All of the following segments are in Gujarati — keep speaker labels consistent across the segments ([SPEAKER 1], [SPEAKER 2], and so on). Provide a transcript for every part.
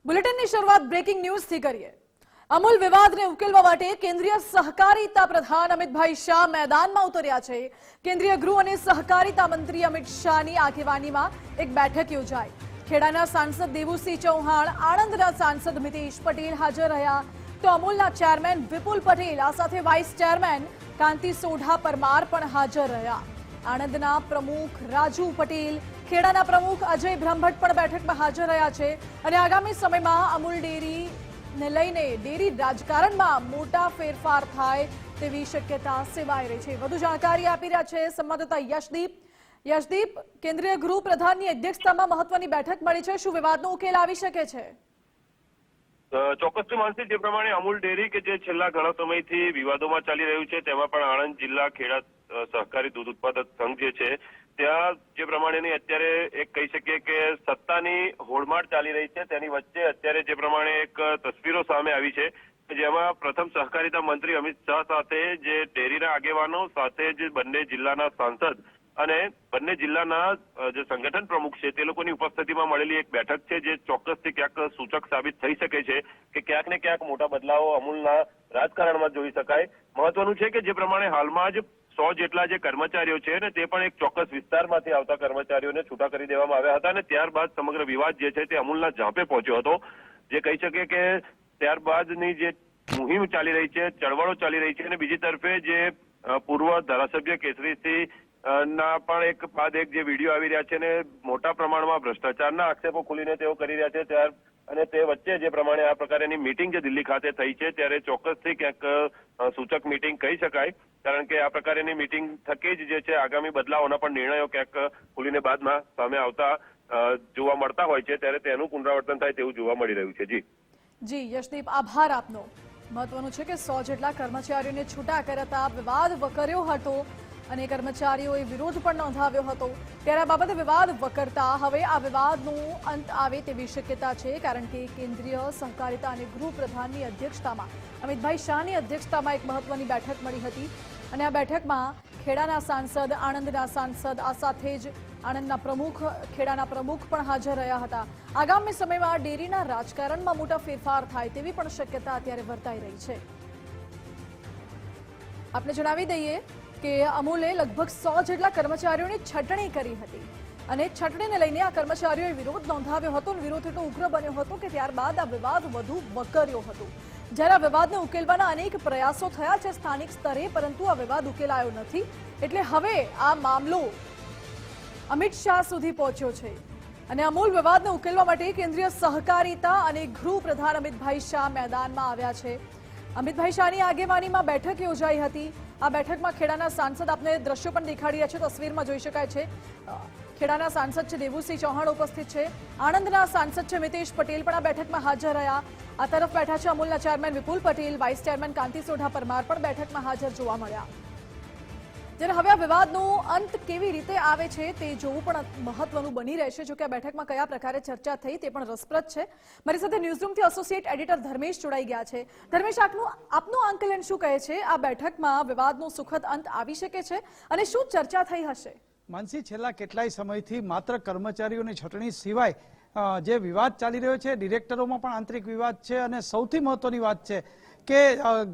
[SPEAKER 1] બુલેટિનની શરૂઆત બ્રેકિંગ ન્યૂઝથી કરીએ। અમૂલ વિવાદને ઉકેલવા માટે કેન્દ્રીય સહકારિતા પ્રધાન અમિતભાઈ શાહ મેદાનમાં ઉતર્યા છે। કેન્દ્રીય ગૃહ અને સહકારિતા મંત્રી અમિત શાહની આગેવાનીમાં એક બેઠક યોજાઈ। ખેડાના સાંસદ દેવુસિંહ ચૌહાણ, આણંદના સાંસદ મિતેશ પટેલ હાજર રહ્યા, તો અમૂલના ચેરમેન વિપુલ પટેલ, આ સાથે વાઇસ ચેરમેન કાંતિ સોઢા પરમાર પણ હાજર રહ્યા। આણંદના પ્રમુખ રાજુ પટેલ, ખેડાના પ્રમુખ અજય બ્રહ્મભટ્ટ પણ બેઠકમાં હાજર રહ્યા છે અને આગામી સમયમાં અમૂલ ડેરીને લઈને ડેરી રાજકારણમાં મોટા ફેરફાર થાય તેવી શક્યતા સેવાઈ રહી છે। વધુ જાણકારી આપી રહ્યા છે સંવાદદાતા યશદીપ, કેન્દ્રીય ગૃહ પ્રધાનની અધ્યક્ષતામાં મહત્વની બેઠક મળી છે, શું વિવાદનો ઉકેલ આવી શકે છે?
[SPEAKER 2] ચોક્કસથી માનસી, જે પ્રમાણે અમૂલ ડેરી કે જે છેલ્લા ઘણા સમયથી વિવાદોમાં ચાલી રહ્યું છે, તેમાં પણ આણંદ જિલ્લા ખેડા સહકારી દૂધ ઉત્પાદક સંઘ જે છે ત્યાં જે પ્રમાણેની અત્યારે એક કહી શકીએ કે સત્તાની હોડમાડ ચાલી રહી છે, તેની વચ્ચે અત્યારે જે પ્રમાણે એક તસવીરો સામે આવી છે જેમાં પ્રથમ સહકારિતા મંત્રી અમિત શાહ સાથે જે ડેરીના આગેવાનો સાથે જ બંને જિલ્લાના સાંસદ અને બંને જિલ્લાના જે સંગઠન પ્રમુખ છે તે લોકોની ઉપસ્થિતિમાં મળેલી એક બેઠક છે, જે ચોક્કસથી ક્યાંક સૂચક સાબિત થઈ શકે છે કે ક્યાંક ને ક્યાંક મોટા બદલાવો અમૂલના રાજકારણમાં જોઈ શકાય। મહત્વનું છે કે જે પ્રમાણે હાલમાં જ 100 જેટલા જે કર્મચારીઓ છે ને તે પણ એક ચોક્કસ વિસ્તારમાંથી આવતા કર્મચારીઓને છૂટા કરી દેવામાં આવ્યા હતા અને ત્યારબાદ સમગ્ર વિવાદ જે છે તે અમૂલના ઝાંપે પહોંચ્યો હતો। જે કહી શકીએ કે ત્યારબાદની જે મુહિમ ચાલી રહી છે, ચળવળો ચાલી રહી છે અને બીજી તરફે જે પૂર્વ ધારાસભ્ય કેસરીસિંહ ના પણ એક બાદ એક જે વિડીયો આવી રહ્યા છે ને મોટા પ્રમાણમાં ભ્રષ્ટાચારના આક્ષેપો ખુલીને તેઓ કરી રહ્યા છે અને તે વચ્ચે જે પ્રમાણે આ પ્રકારની મીટિંગ જે દિલ્હી ખાતે થઈ છે ત્યારે ચોક્કસથી ક્યાંક સૂચક મીટિંગ કહી શકાય, કારણ કે આ પ્રકારની મીટિંગ થકી જ જે છે આગામી બદલાવોના પણ નિર્ણયો ક્યાંક ખુલીને બાદમાં સામે આવતા જોવા મળતા હોય છે, ત્યારે તેનું પુનરાવર્તન થાય તેવું જોવા મળી રહ્યું છે।
[SPEAKER 1] જી યશદીપ, આભાર આપનો। મહત્વનું છે કે 100 જેટલા કર્મચારીઓને છૂટા કરતા વિવાદ વકર્યો હતો અને કર્મચારીઓએ વિરોધ પણ નોંધાવ્યો હતો, ત્યારે આ બાબતે વિવાદ વકરતા હવે આ વિવાદનો અંત આવે તેવી શક્યતા છે, કારણ કે કેન્દ્રીય સહકારિતા અને ગૃહ પ્રધાનની અધ્યક્ષતામાં અમિતભાઈ શાહની અધ્યક્ષતામાં એક મહત્વની બેઠક મળી હતી અને આ બેઠકમાં ખેડાના સાંસદ, આણંદના સાંસદ, આ સાથે જ આણંદના પ્રમુખ, ખેડાના પ્રમુખ પણ હાજર રહ્યા હતા। આગામી સમયમાં ડેરીના રાજકારણમાં મોટા ફેરફાર થાય તેવી પણ શક્યતા અત્યારે વર્તાઈ રહી છે। આપણે જણાવી દઈએ કે અમૂલે લગભગ 100 જેટલા કર્મચારીઓની છટણી કરી હતી અને છટણીને લઈને આ કર્મચારીઓએ વિરોધ નોંધાવ્યો હતો અને વિરોધ એટલો ઉગ્ર બન્યો હતો કે ત્યારબાદ આ વિવાદ વધુ વકર્યો હતો। જ્યારે આ વિવાદને ઉકેલવાના અનેક પ્રયાસો થયા છે સ્થાનિક સ્તરે, પરંતુ આ વિવાદ ઉકેલાયો નથી, એટલે હવે આ મામલો અમિત શાહ સુધી પહોંચ્યો છે અને અમૂલ વિવાદને ઉકેલવા માટે કેન્દ્રીય સહકારિતા અને ગૃહ પ્રધાન અમિતભાઈ શાહ મેદાનમાં આવ્યા છે। અમિતભાઈ શાહની આગેવાનીમાં બેઠક યોજાઈ હતી। આ બેઠકમાં ખેડાના સાંસદ, આપને દ્રશ્યો પણ દેખાડી રહ્યા છે, તસવીરમાં જોઈ શકાય છે, ખેડાના સાંસદ છે દેવુસિંહ ચૌહાણ ઉપસ્થિત છે, આણંદના સાંસદ છે મિતેશ પટેલ પણ આ બેઠકમાં હાજર રહ્યા। આ તરફ બેઠા છે અમૂલના ચેરમેન વિપુલ પટેલ, વાઇસ ચેરમેન કાંતિ સોઢા પરમાર પણ બેઠકમાં હાજર જોવા મળ્યા। જ્યારે હવે આ વિવાદનો અંત કેવી રીતે આવે છે તે જોવું પણ મહત્વનું બની રહેશે। જો કે આ બેઠકમાં કયા પ્રકારે ચર્ચા થઈ તે પણ રસપ્રદ છે। મારી સાથે ન્યૂઝરૂમથી એસોસિએટ એડિટર ધર્મેશ જોડાઈ ગયા છે। ધર્મેશ, આપનું આંકલન શું કહે છે? આ બેઠકમાં વિવાદનો સુખદ અંત આવી શકે છે અને શું ચર્ચા થઈ હશે?
[SPEAKER 3] માનસી, છેલ્લા કેટલાય સમયથી માત્ર કર્મચારીઓની છટણી સિવાય જે વિવાદ ચાલી રહ્યો છે, ડિરેક્ટરોમાં પણ આંતરિક વિવાદ છે અને સૌથી મહત્વની વાત છે કે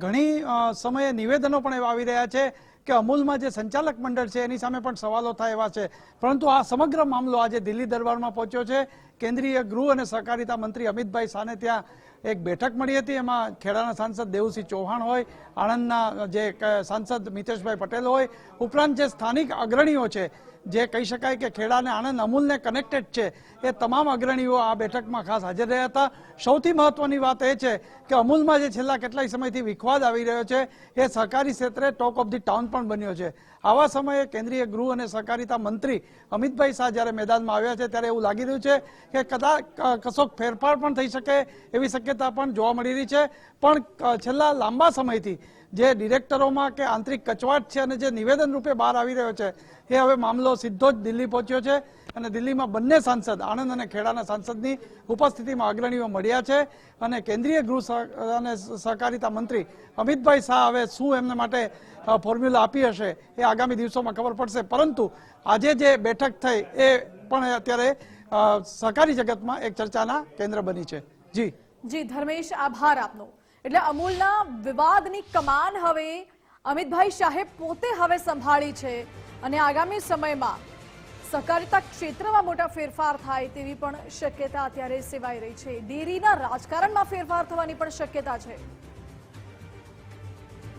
[SPEAKER 3] ઘણી સમયે નિવેદનો પણ એવા આવી રહ્યા છે કે અમૂલમાં જે સંચાલક મંડળ છે એની સામે પણ સવાલો થાય એવા છે, પરંતુ આ સમગ્ર મામલો આજે દિલ્હી દરબારમાં પહોંચ્યો છે। કેન્દ્રીય ગૃહ અને સહકારિતા મંત્રી અમિતભાઈ શાહને ત્યાં એક બેઠક મળી હતી, એમાં ખેડાના સાંસદ દેવુસિંહ ચૌહાણ હોય, આણંદના જે સાંસદ મિતેશભાઈ પટેલ હોય, ઉપરાંત જે સ્થાનિક અગ્રણીઓ છે, જે કહી શકાય કે ખેડા અને આણંદ અમૂલને કનેક્ટેડ છે, એ તમામ અગ્રણીઓ આ બેઠકમાં ખાસ હાજર રહ્યા હતા। સૌથી મહત્વની વાત એ છે કે અમૂલમાં જે છેલ્લા કેટલાય સમયથી વિખવાદ આવી રહ્યો છે એ સહકારી ક્ષેત્રે ટોક ઓફ ધી ટાઉન પણ બન્યો છે। આવા સમયે કેન્દ્રીય ગૃહ અને સહકારિતા મંત્રી અમિતભાઈ શાહ જ્યારે મેદાનમાં આવ્યા છે ત્યારે એવું લાગી રહ્યું છે કે કદાચ કશોક ફેરફાર પણ થઈ શકે એવી શક્યતા પણ જોવા મળી રહી છે। પણ છેલ્લા લાંબા સમયથી જે ડિરેક્ટરોમાં કે આંતરિક કચવાટ છે અને જે નિવેદન રૂપે બહાર આવી રહ્યો છે એ હવે મામલો સીધો જ દિલ્હી પહોંચ્યો છે અને દિલ્હીમાં બંને સાંસદ, આણંદ અને ખેડાના સાંસદની ઉપસ્થિતિમાં અગ્રણીઓ મળ્યા છે અને કેન્દ્રીય ગૃહ અને સહકારિતા મંત્રી અમિતભાઈ શાહ હવે શું એમના માટે ફોર્મ્યુલા આપી હશે એ આગામી દિવસોમાં ખબર પડશે, પરંતુ આજે જે બેઠક થઈ એ પણ અત્યારે સહકારી જગતમાં એક ચર્ચાના કેન્દ્ર બની છે।
[SPEAKER 1] જી ધર્મેશ, આભાર આપનો. એટલે અમૂલના વિવાદની કમાન હવે અમિતભાઈ શાહે પોતે હવે સંભાળી છે અને આગામી સમયમાં સહકારિતા ક્ષેત્રમાં મોટા ફેરફાર થાય તેવી પણ શક્યતા અત્યારે સેવાઈ રહી છે. ડેરીના રાજકારણમાં ફેરફાર થવાની પણ શક્યતા છે.